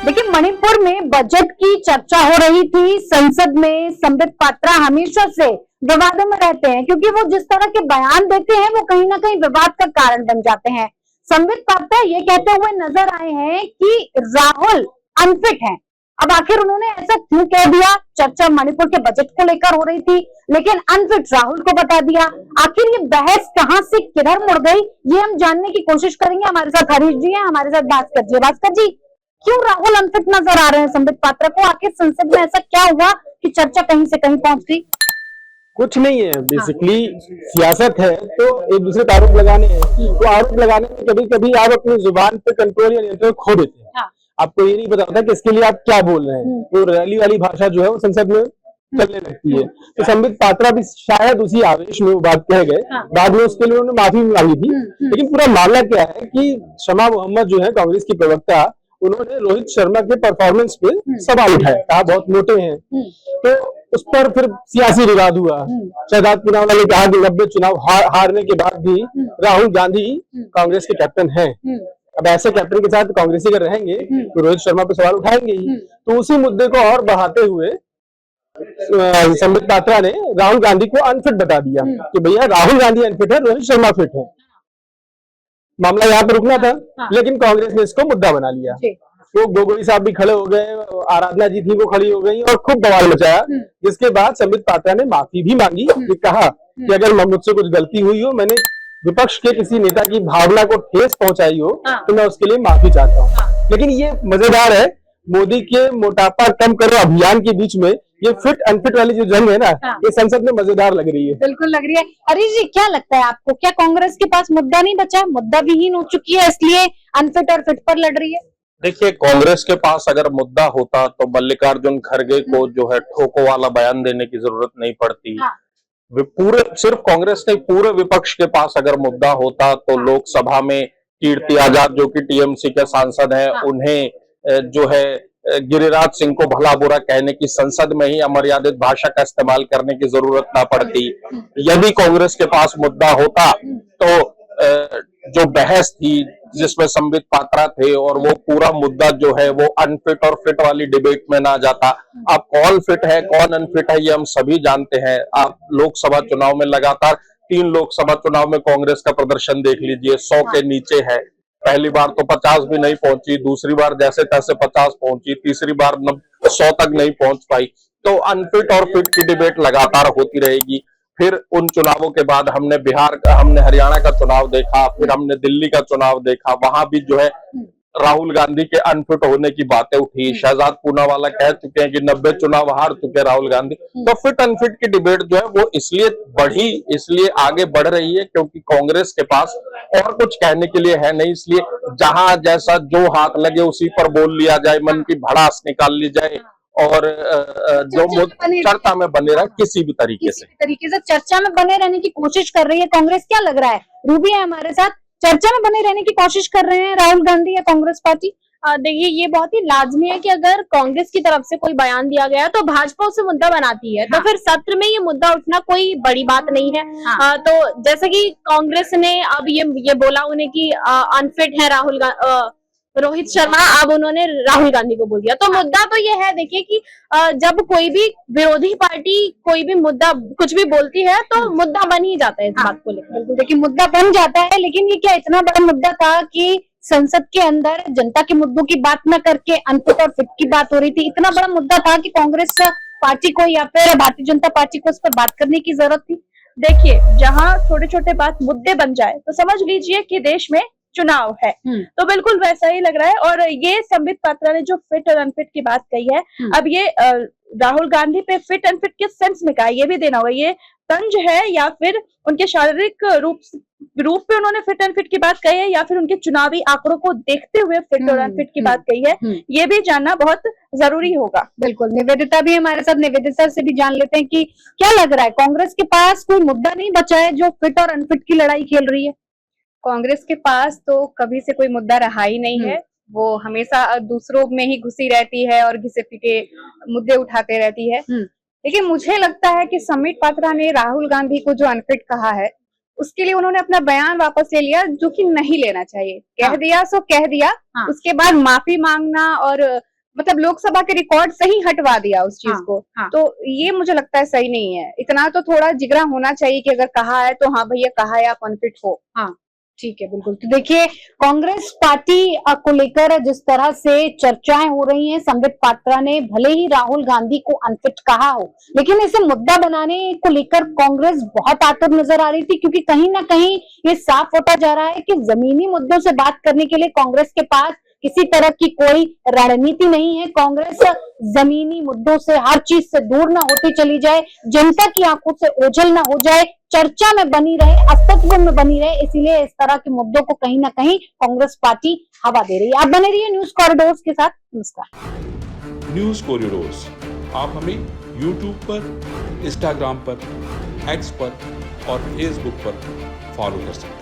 देखिए, मणिपुर में बजट की चर्चा हो रही थी। संसद में संबित पात्रा हमेशा से विवादों में रहते हैं, क्योंकि वो जिस तरह के बयान देते हैं वो कहीं ना कहीं विवाद का कारण बन जाते हैं। संबित पात्रा ये कहते हुए नजर आए हैं कि राहुल अनफिट हैं। अब आखिर उन्होंने ऐसा क्यों कह दिया? चर्चा मणिपुर के बजट को लेकर हो रही थी, लेकिन अनफिट राहुल को बता दिया। आखिर ये बहस कहां से किधर मुड़ गई, ये हम जानने की कोशिश करेंगे। हमारे साथ हरीश जी हैं, हमारे साथ भास्कर जी। भास्कर जी, क्यों राहुल अनफिट नजर आ रहे हैं संबित पात्रा को? आखिर संसद में ऐसा क्या हुआ कि चर्चा कहीं से कहीं पहुंच गई? कुछ नहीं है, बेसिकली सियासत है तो एक दूसरे पर आरोप लगाने हैं। तो आरोप लगाने में कभी कभी आप अपनी जुबान पे कंट्रोल या नियंत्रण खो देते हैं। आपको ये नहीं पता होता कि इसके लिए आप क्या बोल रहे हैं। तो रैली वाली भाषा जो है वो संसद में चलने लगती है। तो संबित पात्रा भी शायद उसी आवेश में वो बात कह गए। बाद में उसके लिए उन्होंने माफी मांगी थी। लेकिन पूरा मामला क्या है कि शमा मोहम्मद जो है कांग्रेस की प्रवक्ता, उन्होंने रोहित शर्मा के परफॉर्मेंस पे सवाल उठाया, कहा बहुत मोटे हैं। तो उस पर फिर सियासी विवाद हुआ। शहजाद पूनावाला ने कहा कि 90 चुनाव हारने के बाद भी राहुल गांधी कांग्रेस के कैप्टन हैं। अब ऐसे कैप्टन के साथ कांग्रेसी अगर रहेंगे तो रोहित शर्मा पे सवाल उठाएंगे ही। तो उसी मुद्दे को और बढ़ाते हुए संबित पात्रा ने राहुल गांधी को अनफिट बता दिया कि भैया राहुल गांधी अनफिट है, रोहित शर्मा फिट है। मामला यहाँ पे रुकना था, लेकिन कांग्रेस ने इसको मुद्दा बना लिया। वो गोगोई साहब भी खड़े हो गए, आराधना जी थी वो खड़ी हो गई और खूब बवाल मचाया। जिसके बाद संबित पात्रा ने माफी भी मांगी, कि कहा कि अगर मुझसे कुछ गलती हुई हो, मैंने विपक्ष के किसी नेता की भावना को ठेस पहुंचाई हो, तो मैं उसके लिए माफी चाहता हूँ। लेकिन ये मजेदार है, मोदी के मोटापा कम करो अभियान के बीच में ये फिट अनफिट वाली जो जंग है ना, ये संसद में मजेदार लग रही है। बिल्कुल लग रही है। हरीश जी, क्या लगता है आपको, क्या कांग्रेस के पास मुद्दा नहीं बचा, मुद्दा विहीन हो चुकी है, इसलिए अनफिट और फिट पर लड़ रही है? देखिए, कांग्रेस के पास अगर मुद्दा होता तो मल्लिकार्जुन खड़गे को जो है ठोको वाला बयान देने की जरूरत नहीं पड़ती। पूरे सिर्फ कांग्रेस नहीं, पूरे विपक्ष के पास अगर मुद्दा होता तो लोकसभा में कीर्ति आजाद जो कि टीएमसी के सांसद हैं, उन्हें जो है गिरिराज सिंह को भला बुरा कहने की, संसद में ही अमर्यादित भाषा का इस्तेमाल करने की जरूरत ना पड़ती। यदि कांग्रेस के पास मुद्दा होता तो जो बहस थी जिसमें संबित पात्रा थे, और वो पूरा मुद्दा जो है वो अनफिट और फिट वाली डिबेट में ना जाता। अब कौन फिट है कौन अनफिट है ये हम सभी जानते हैं। आप लोकसभा चुनाव में लगातार 3 लोकसभा चुनाव में कांग्रेस का प्रदर्शन देख लीजिए, 100 के नीचे है। पहली बार तो 50 भी नहीं पहुंची, दूसरी बार जैसे तैसे 50 पहुंची, तीसरी बार 100 तक नहीं पहुंच पाई। तो अनफिट और फिट की डिबेट लगातार होती रहेगी। फिर उन चुनावों के बाद हमने बिहार का, हमने हरियाणा का चुनाव देखा, फिर हमने दिल्ली का चुनाव देखा, वहां भी जो है राहुल गांधी के अनफिट होने की बातें उठी। शहजाद पूनावाला कह चुके हैं कि 90 चुनाव हार चुके राहुल गांधी। तो फिट अनफिट की डिबेट जो है वो इसलिए बढ़ी, इसलिए आगे बढ़ रही है क्योंकि कांग्रेस के पास और कुछ कहने के लिए है नहीं। इसलिए जहां जैसा जो हाथ लगे उसी पर बोल लिया जाए, मन की भड़ास निकाल ली जाए और जो चर्चा में बने रहे किसी भी तरीके से चर्चा में बने रहने की कोशिश कर रही है कांग्रेस। क्या लग रहा है, रूबी है हमारे साथ, चर्चा में बने रहने की कोशिश कर रहे हैं राहुल गांधी या कांग्रेस पार्टी? देखिए, ये बहुत ही लाजमी है कि अगर कांग्रेस की तरफ से कोई बयान दिया गया तो भाजपा उसे मुद्दा बनाती है। तो फिर सत्र में ये मुद्दा उठना कोई बड़ी बात नहीं है। तो जैसे कि कांग्रेस ने अब ये बोला उन्हें कि अनफिट है रोहित शर्मा, अब उन्होंने राहुल गांधी को बोल दिया। तो मुद्दा तो ये है, देखिए कि जब कोई भी विरोधी पार्टी कोई भी मुद्दा कुछ भी बोलती है तो मुद्दा बन ही जाता है इस बात को लेकर। देखिए, मुद्दा बन जाता है, लेकिन ये क्या इतना बड़ा मुद्दा था कि संसद के अंदर जनता के मुद्दों की बात न करके अनफिट और फिट की बात हो रही थी? इतना बड़ा मुद्दा था कि कांग्रेस पार्टी को या फिर भारतीय जनता पार्टी को इस पर बात करने की जरूरत थी? देखिए, जहां छोटे छोटे बात मुद्दे बन जाए तो समझ लीजिए कि देश में चुनाव है। तो बिल्कुल वैसा ही लग रहा है। और ये संबित पात्रा ने जो फिट और अनफिट की बात कही है, अब ये राहुल गांधी पे फिट अनफिट किस सेंस में कहा, ये भी देना होगा। ये तंज है या फिर उनके शारीरिक रूप पे उन्होंने फिट एंड फिट की बात कही है, या फिर उनके चुनावी आंकड़ों को देखते हुए फिट और अनफिट की बात कही है, ये भी जानना बहुत जरूरी होगा। बिल्कुल, निवेदिता भी हमारे साथ, निवेदिता से भी जान लेते हैं कि क्या लग रहा है, कांग्रेस के पास कोई मुद्दा नहीं बचा है जो फिट और अनफिट की लड़ाई खेल रही है? कांग्रेस के पास तो कभी से कोई मुद्दा रहा ही नहीं है। वो हमेशा दूसरों में ही घुसी रहती है और घिसे पिटे मुद्दे उठाते रहती है। लेकिन मुझे लगता है कि संबित पात्रा ने राहुल गांधी को जो अनफिट कहा है, उसके लिए उन्होंने अपना बयान वापस ले लिया, जो कि नहीं लेना चाहिए। कह दिया सो कह दिया। उसके बाद माफी मांगना और मतलब लोकसभा के रिकॉर्ड से ही हटवा दिया उस चीज हाँ, को। हाँ। तो ये मुझे लगता है सही नहीं है। इतना तो थोड़ा जिगरा होना चाहिए कि अगर कहा है तो हाँ भैया कहा है, आप अनफिट हो। हाँ ठीक है, बिल्कुल। तो देखिए, कांग्रेस पार्टी को लेकर जिस तरह से चर्चाएं हो रही हैं, संबित पात्रा ने भले ही राहुल गांधी को अनफिट कहा हो, लेकिन इसे मुद्दा बनाने को लेकर कांग्रेस बहुत आतुर नजर आ रही थी, क्योंकि कहीं ना कहीं ये साफ होता जा रहा है कि जमीनी मुद्दों से बात करने के लिए कांग्रेस के पास किसी तरह की कोई रणनीति नहीं है। कांग्रेस जमीनी मुद्दों से, हर चीज से दूर ना होती चली जाए, जनता की आंखों से ओझल ना हो जाए, चर्चा में बनी रहे, अस्तित्व में बनी रहे, इसीलिए इस तरह के मुद्दों को कहीं ना कहीं कांग्रेस पार्टी हवा दे रही है। आप बने रहिए न्यूज कॉरिडोर्स के साथ। नमस्कार। न्यूज कॉरिडोर्स आप हमें यूट्यूब पर, इंस्टाग्राम पर, एक्स पर और फेसबुक पर फॉलो कर सकते हैं।